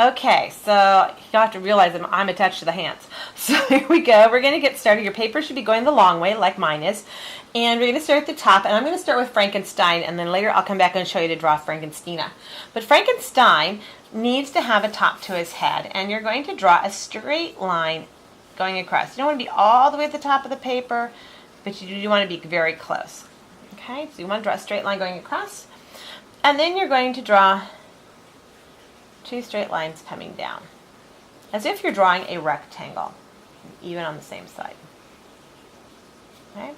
Okay, so you'll have to realize that I'm attached to the hands. So here we go. We're going to get started. Your paper should be going the long way, like mine is. And we're going to start at the top, and I'm going to start with Frankenstein, and then later I'll come back and show you to draw Frankenstein. But Frankenstein needs to have a top to his head, and you're going to draw a straight line going across. You don't want to be all the way at the top of the paper, but you do want to be very close. Okay, so you want to draw a straight line going across, and then you're going to draw two straight lines coming down, as if you're drawing a rectangle, even on the same side. Okay.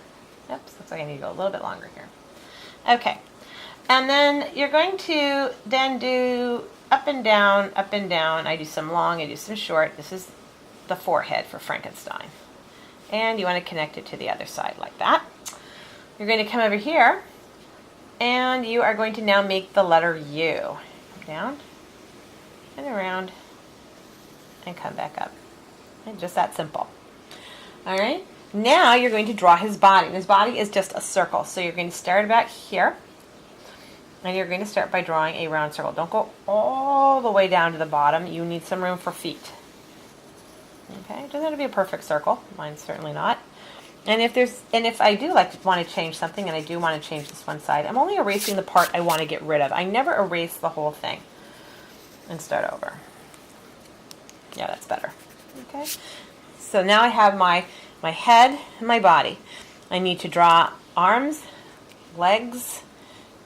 Oops, looks like I need to go a little bit longer here. Okay, and then you're going to then do up and down, up and down. I do some long, I do some short. This is the forehead for Frankenstein. And you want to connect it to the other side like that. You're going to come over here, and you are going to now make the letter U. Down and around and come back up. And just that simple. All right. Now you're going to draw his body. His body is just a circle. So you're going to start about here. And you're going to start by drawing a round circle. Don't go all the way down to the bottom. You need some room for feet. Okay? It doesn't have to be a perfect circle. Mine's certainly not. And if I do want to change something, and I do want to change this one side, I'm only erasing the part I want to get rid of. I never erase the whole thing. And start over. Yeah, that's better. Okay? So now I have my head and my body. I need to draw arms, legs,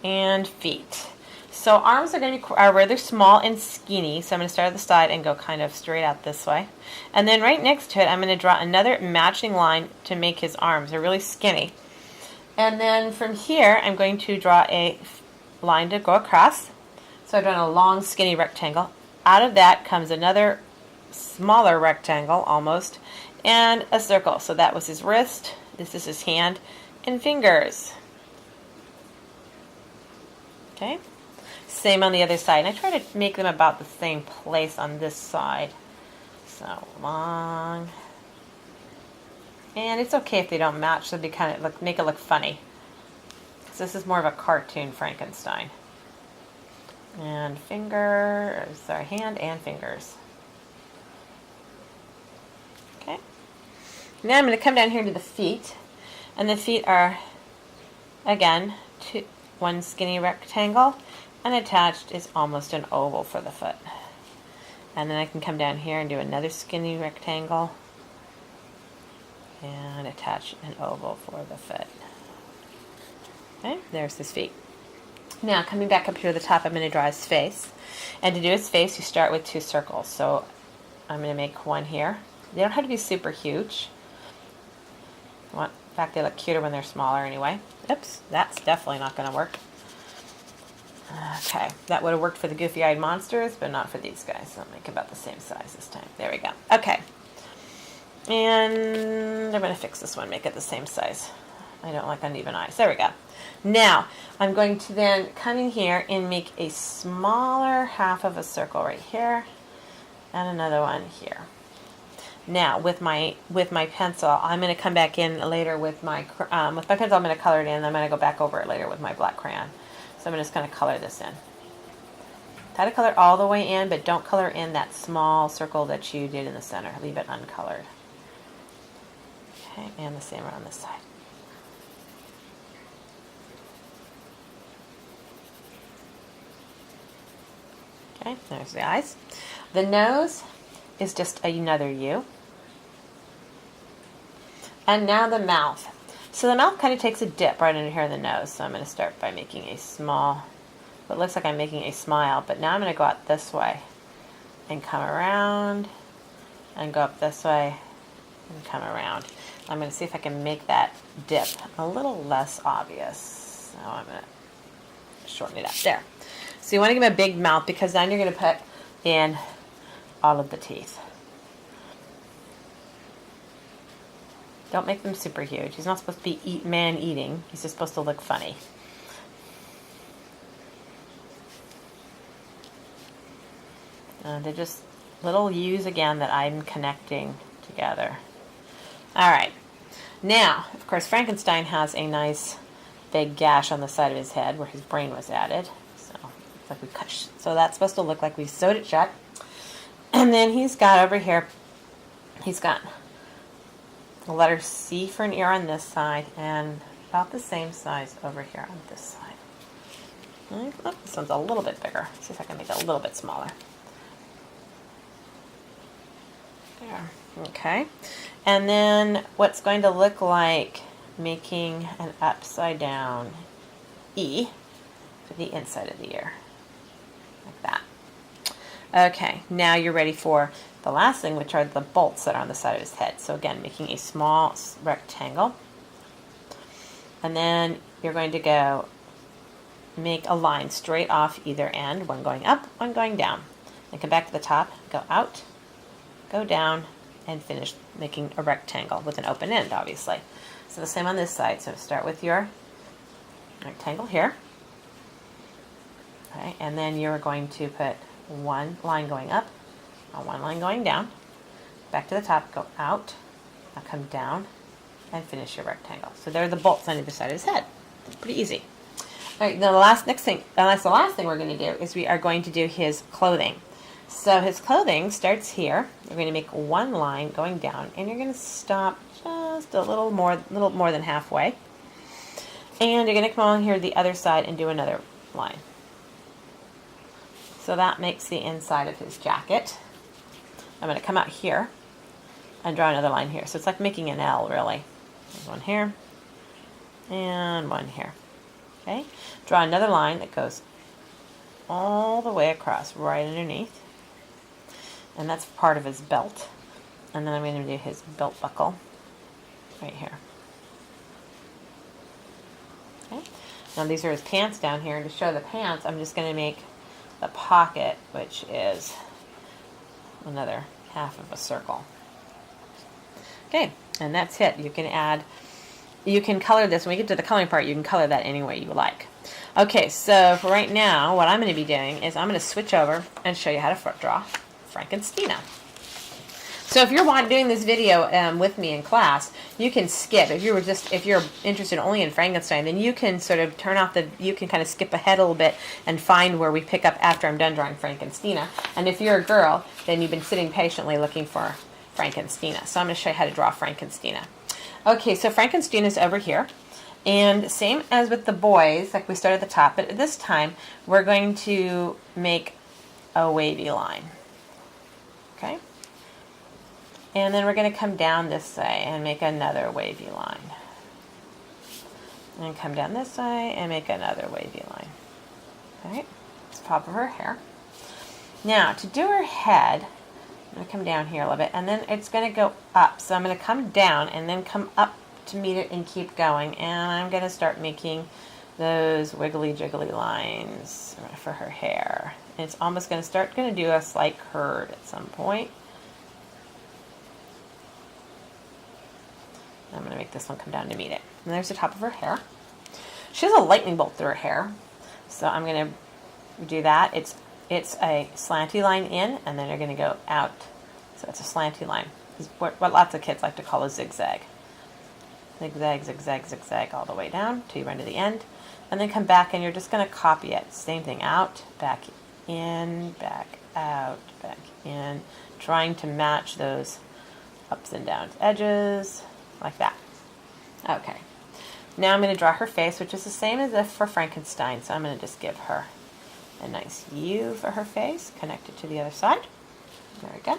and feet. So arms are going to be rather small and skinny, so I'm going to start at the side and go kind of straight out this way. And then right next to it, I'm going to draw another matching line to make his arms. They're really skinny. And then from here, I'm going to draw a line to go across. So I've drawn a long, skinny rectangle. Out of that comes another smaller rectangle, almost, and a circle. So that was his wrist, this is his hand, and fingers. Okay? Same on the other side. And I try to make them about the same place on this side. So long. And it's okay if they don't match, so they kind of make it look funny. Because this is more of a cartoon Frankenstein. And hand and fingers. Okay. Now I'm going to come down here to the feet. And the feet are, again, one skinny rectangle. And attached is almost an oval for the foot. And then I can come down here and do another skinny rectangle. And attach an oval for the foot. Okay, there's his feet. Now, coming back up here to the top, I'm going to draw his face. And to do his face, you start with two circles. So I'm going to make one here. They don't have to be super huge. In fact, they look cuter when they're smaller anyway. Oops, that's definitely not going to work. Okay, that would have worked for the goofy-eyed monsters, but not for these guys. So I'll make about the same size this time. There we go. Okay. And I'm going to fix this one, make it the same size. I don't like uneven eyes. There we go. Now, I'm going to then come in here and make a smaller half of a circle right here, and another one here. Now, with my pencil, I'm going to come back in later with my pencil. I'm going to color it in, and I'm going to go back over it later with my black crayon. So I'm just going to color this in. Try to color all the way in, but don't color in that small circle that you did in the center. Leave it uncolored. Okay, and the same around this side. Okay, there's the eyes. The nose is just another U. And now the mouth. So the mouth kind of takes a dip right under here in the nose. So I'm going to start by making a small, what looks like I'm making a smile. But now I'm going to go out this way and come around and go up this way and come around. I'm going to see if I can make that dip a little less obvious. So I'm going to shorten it up. There. So you want to give him a big mouth because then you're going to put in all of the teeth. Don't make them super huge. He's not supposed to be man-eating. He's just supposed to look funny. They're just little U's again that I'm connecting together. All right. Now, of course, Frankenstein has a nice big gash on the side of his head where his brain was added. So, it's like so that's supposed to look like we sewed it shut. And then he's got over here, he's got the letter C for an ear on this side, and about the same size over here on this side. Oh, this one's a little bit bigger. See if I can make it a little bit smaller. There. Okay. And then what's going to look like making an upside down E for the inside of the ear. Like that. Okay, now you're ready for the last thing, which are the bolts that are on the side of his head. So again, making a small rectangle. And then you're going to go make a line straight off either end, one going up, one going down. Then come back to the top, go out, go down, and finish making a rectangle with an open end, obviously. So the same on this side. So start with your rectangle here. Okay, and then you're going to put one line going up, and one line going down. Back to the top, go out, now come down, and finish your rectangle. So there are the bolts on either side of his head. It's pretty easy. All right, now the last thing we're going to do is we are going to do his clothing. So his clothing starts here. You're going to make one line going down, and you're going to stop just a little more than halfway. And you're going to come on here to the other side and do another line. So that makes the inside of his jacket. I'm going to come out here and draw another line here. So it's like making an L, really. There's one here and one here. Okay, draw another line that goes all the way across, right underneath. And that's part of his belt. And then I'm going to do his belt buckle right here. Okay, now these are his pants down here. And to show the pants, I'm just going to make the pocket, which is another half of a circle. Okay, and that's it. You can color this. When we get to the coloring part, you can color that any way you like. Okay, so for right now, what I'm going to be doing is I'm going to switch over and show you how to draw Frankenstein. So if you're doing this video with me in class, you can skip. If you're interested only in Frankenstein, then you can sort of you can kind of skip ahead a little bit and find where we pick up after I'm done drawing Frankenstein. And if you're a girl, then you've been sitting patiently looking for Frankenstein. So I'm going to show you how to draw Frankenstein. Okay, so Frankenstein is over here. And same as with the boys, like we started at the top, but this time we're going to make a wavy line. Okay? And then we're going to come down this way and make another wavy line. And come down this way and make another wavy line. Okay? It's the top of her hair. Now, to do her head, I'm going to come down here a little bit, and then it's going to go up. So I'm going to come down and then come up to meet it and keep going. And I'm going to start making those wiggly jiggly lines for her hair. And it's almost going to do a slight curve at some point. I'm going to make this one come down to meet it. And there's the top of her hair. She has a lightning bolt through her hair. So I'm going to do that. It's a slanty line in, and then you're going to go out. So it's a slanty line. It's what lots of kids like to call a zigzag. Zigzag, zigzag, zigzag all the way down till you run to the end. And then come back, and you're just going to copy it. Same thing, out, back in, back out, back in. Trying to match those ups and downs edges, like that. Okay. Now I'm going to draw her face, which is the same as if for Frankenstein. So I'm going to just give her a nice U for her face, connect it to the other side. Very good.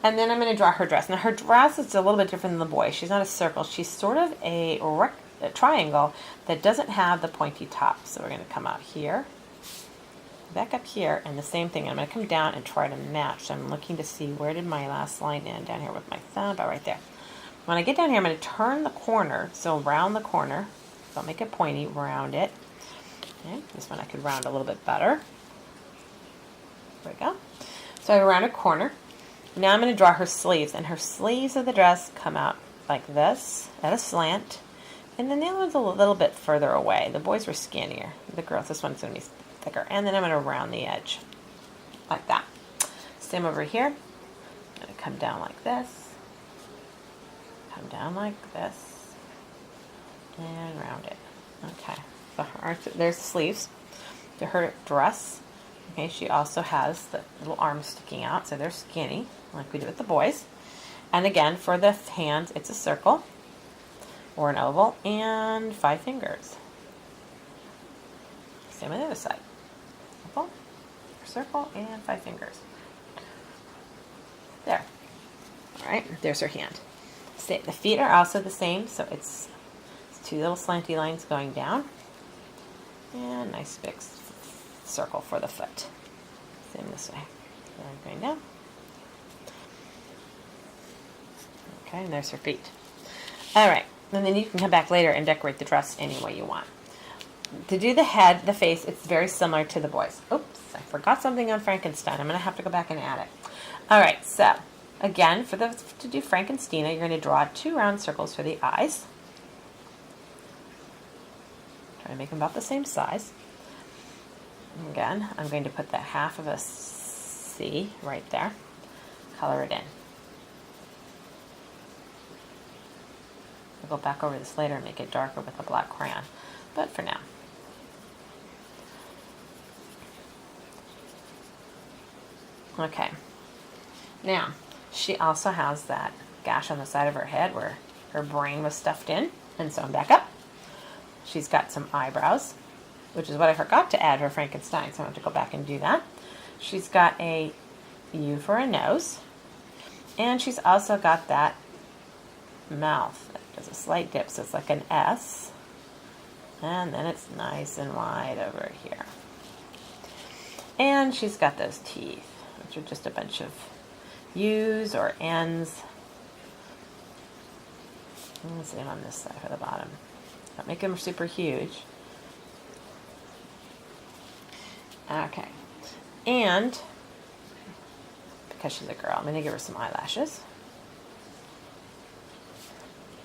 And then I'm going to draw her dress. Now her dress is a little bit different than the boy. She's not a circle. She's sort of a triangle that doesn't have the pointy top. So we're going to come out here, back up here, and the same thing. I'm going to come down and try to match. So I'm looking to see where did my last line end, down here with my thumb, about right there. When I get down here, I'm going to turn the corner, so round the corner. Don't make it pointy, round it. Okay, this one I could round a little bit better. There we go. So I round a corner. Now I'm going to draw her sleeves, and her sleeves of the dress come out like this, at a slant, and then the other one's a little bit further away. The boys were skinnier. The girls, this one's going to be thicker. And then I'm going to round the edge, like that. Same over here. I'm going to come down like this, come down like this, and round it. Okay, so there's the sleeves to her dress. Okay, she also has the little arms sticking out, so they're skinny, like we do with the boys. And again, for the hands, it's a circle or an oval and 5 fingers. Same on the other side. Oval, circle, and 5 fingers. There. All right, there's her hand. The feet are also the same, so it's 2 little slanty lines going down. And nice big circle for the foot. Same this way. Going down. Okay, and there's her feet. All right, and then you can come back later and decorate the dress any way you want. To do the head, the face, it's very similar to the boys. Oops, I forgot something on Frankenstein. I'm going to have to go back and add it. All right, so again, to do Frankenstein, you're going to draw 2 round circles for the eyes. Try to make them about the same size. Again, I'm going to put that half of a C right there. Color it in. I'll go back over this later and make it darker with a black crayon, but for now. Okay. Now, she also has that gash on the side of her head where her brain was stuffed in and sewn back up. She's got some eyebrows, which is what I forgot to add for Frankenstein, so I have to go back and do that. She's got a U for a nose, and she's also got that mouth. There's a slight dip, so it's like an S, and then it's nice and wide over here. And she's got those teeth, which are just a bunch of U's or N's. And the same on this side for the bottom. Don't make them super huge. Okay, and because she's a girl, I'm going to give her some eyelashes.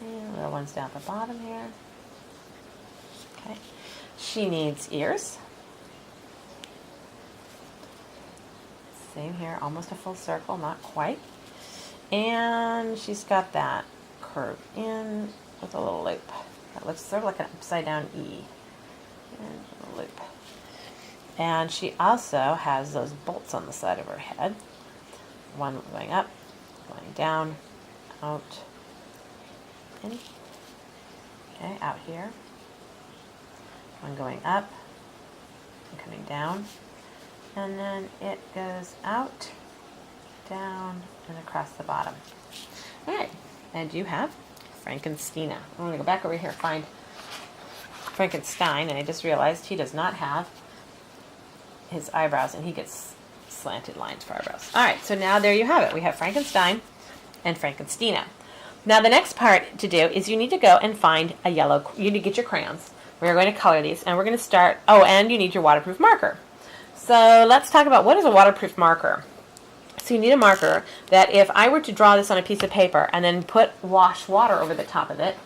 And little ones down at the bottom here. Okay, she needs ears. Same here, almost a full circle, not quite. And she's got that curve in with a little loop. That looks sort of like an upside down E. And a loop. And she also has those bolts on the side of her head. One going up, going down, out, in. Okay, out here. One going up and coming down. And then it goes out, down, and across the bottom. All right, and you have Frankenstein. I'm going to go back over here and find Frankenstein, and I just realized he does not have his eyebrows, and he gets slanted lines for eyebrows. All right, so now there you have it. We have Frankenstein and Frankenstein. Now the next part to do is you need to go and find a yellow, you need to get your crayons. We're going to color these, and we're going to start, oh, and you need your waterproof marker. So let's talk about what is a waterproof marker. So you need a marker that if I were to draw this on a piece of paper and then wash water over the top of it,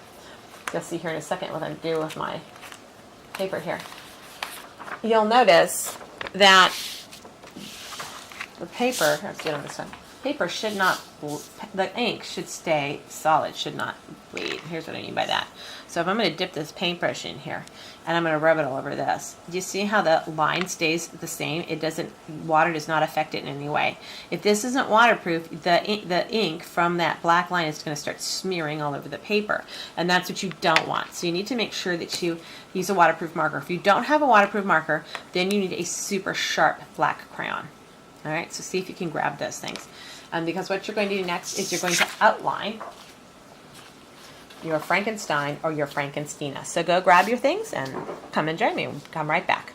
you'll see here in a second what I do with my paper here, you'll notice that the paper, let's do it on this one, paper should not, the ink should stay solid, should not bleed. Here's what I mean by that. So if I'm going to dip this paintbrush in here and I'm going to rub it all over this, do you see how the line stays the same? It doesn't, water does not affect it in any way. If this isn't waterproof, the ink from that black line is going to start smearing all over the paper, and that's what you don't want. So you need to make sure that you use a waterproof marker. If you don't have a waterproof marker, then you need a super sharp black crayon. All right, so see if you can grab those things. Because what you're going to do next is you're going to outline your Frankenstein or your Frankenstein. So go grab your things and come and join me. We'll come right back.